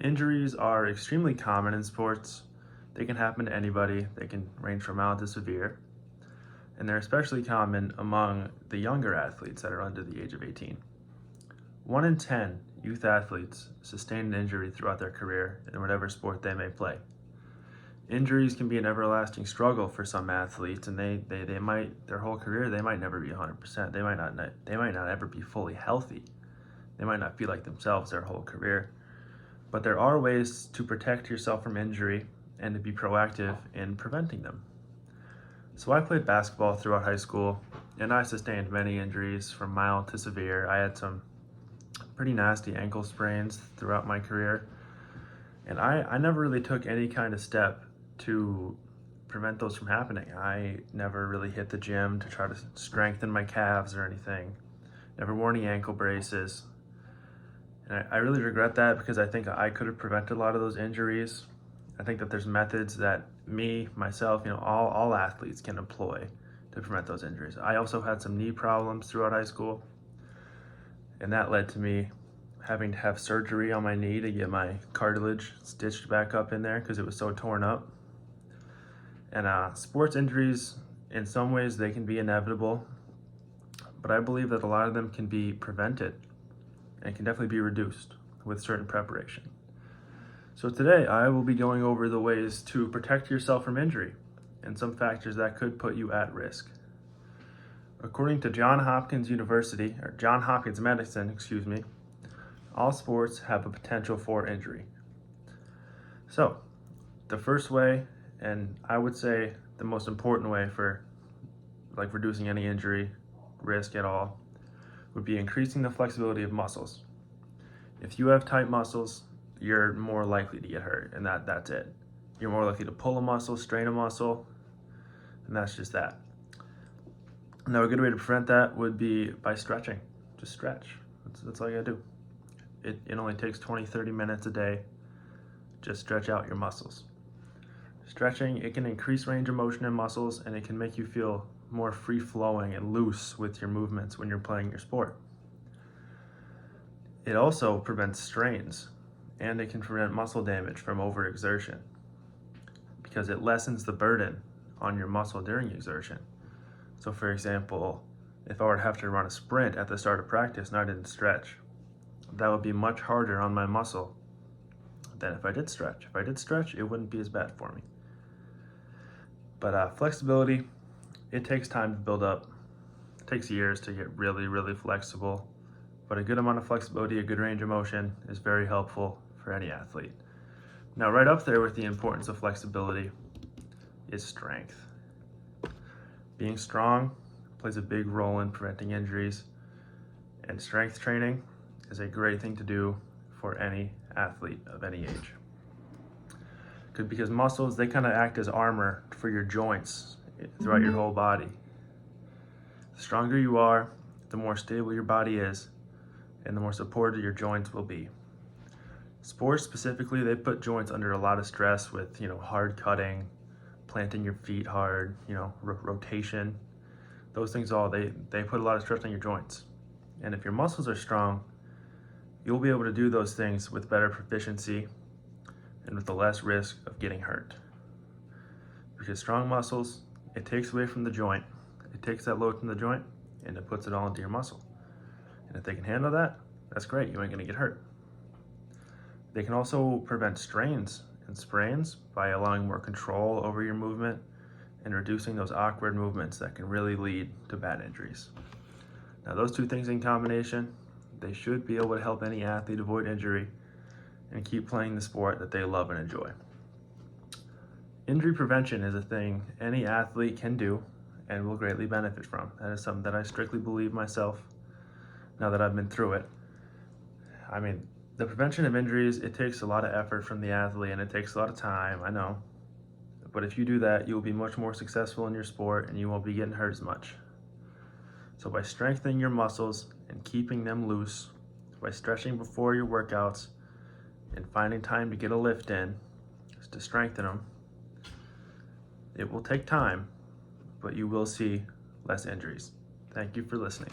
Injuries are extremely common in sports. They can happen to anybody. They can range from mild to severe. And they're especially common among the younger athletes that are under the age of 18. 1 in 10 youth athletes sustain an injury throughout their career in whatever sport they may play. Injuries can be an everlasting struggle for some athletes, and they might, their whole career, they might never be 100%. They might not ever be fully healthy. They might not feel like themselves their whole career. But there are ways to protect yourself from injury and to be proactive in preventing them. So I played basketball throughout high school, and I sustained many injuries from mild to severe. I had some pretty nasty ankle sprains throughout my career, and I never really took any kind of step to prevent those from happening. I never really hit the gym to try to strengthen my calves or anything. Never wore any ankle braces. And I really regret that, because I think I could have prevented a lot of those injuries. I think that there's methods that myself, all athletes can employ to prevent those injuries. I also had some knee problems throughout high school, and that led to me having to have surgery on my knee to get my cartilage stitched back up in there because it was so torn up. And sports injuries, in some ways, they can be inevitable, but I believe that a lot of them can be prevented and can definitely be reduced with certain preparation. So today, I will be going over the ways to protect yourself from injury and some factors that could put you at risk. According to Johns Hopkins Medicine, all sports have a potential for injury. So, the first way, and I would say the most important way for reducing any injury risk at all, would be increasing the flexibility of muscles. If you have tight muscles, you're more likely to get hurt, and that's it. You're more likely to pull a muscle, strain a muscle, and that's just that. Now, a good way to prevent that would be by stretching. Just stretch. That's all you gotta do. It only takes 20-30 minutes a day. Just stretch out your muscles. Stretching, it can increase range of motion in muscles, and it can make you feel more free-flowing and loose with your movements when you're playing your sport. It also prevents strains, and it can prevent muscle damage from overexertion because it lessens the burden on your muscle during exertion. So for example, if I were to have to run a sprint at the start of practice and I didn't stretch, that would be much harder on my muscle than if I did stretch. If I did stretch, it wouldn't be as bad for me. But flexibility, it takes time to build up. It takes years to get really, really flexible. But a good amount of flexibility, a good range of motion is very helpful for any athlete. Now, right up there with the importance of flexibility is strength. Being strong plays a big role in preventing injuries, and strength training is a great thing to do for any athlete of any age. Because muscles, they kind of act as armor for your joints throughout your whole body. The stronger you are, the more stable your body is, and the more supported your joints will be. Sports specifically, they put joints under a lot of stress with, hard cutting, planting your feet hard, rotation. Those things they put a lot of stress on your joints. And if your muscles are strong, you'll be able to do those things with better proficiency and with the less risk of getting hurt. Because strong muscles, it takes away from the joint. It takes that load from the joint and it puts it all into your muscle. And if they can handle that, that's great. You ain't gonna get hurt. They can also prevent strains and sprains by allowing more control over your movement and reducing those awkward movements that can really lead to bad injuries. Now, those two things in combination, they should be able to help any athlete avoid injury and keep playing the sport that they love and enjoy. Injury prevention is a thing any athlete can do and will greatly benefit from. That is something that I strictly believe myself now that I've been through it. The prevention of injuries, it takes a lot of effort from the athlete and it takes a lot of time, I know. But if you do that, you'll be much more successful in your sport and you won't be getting hurt as much. So by strengthening your muscles and keeping them loose, by stretching before your workouts, and finding time to get a lift in, just to strengthen them, it will take time, but you will see less injuries. Thank you for listening.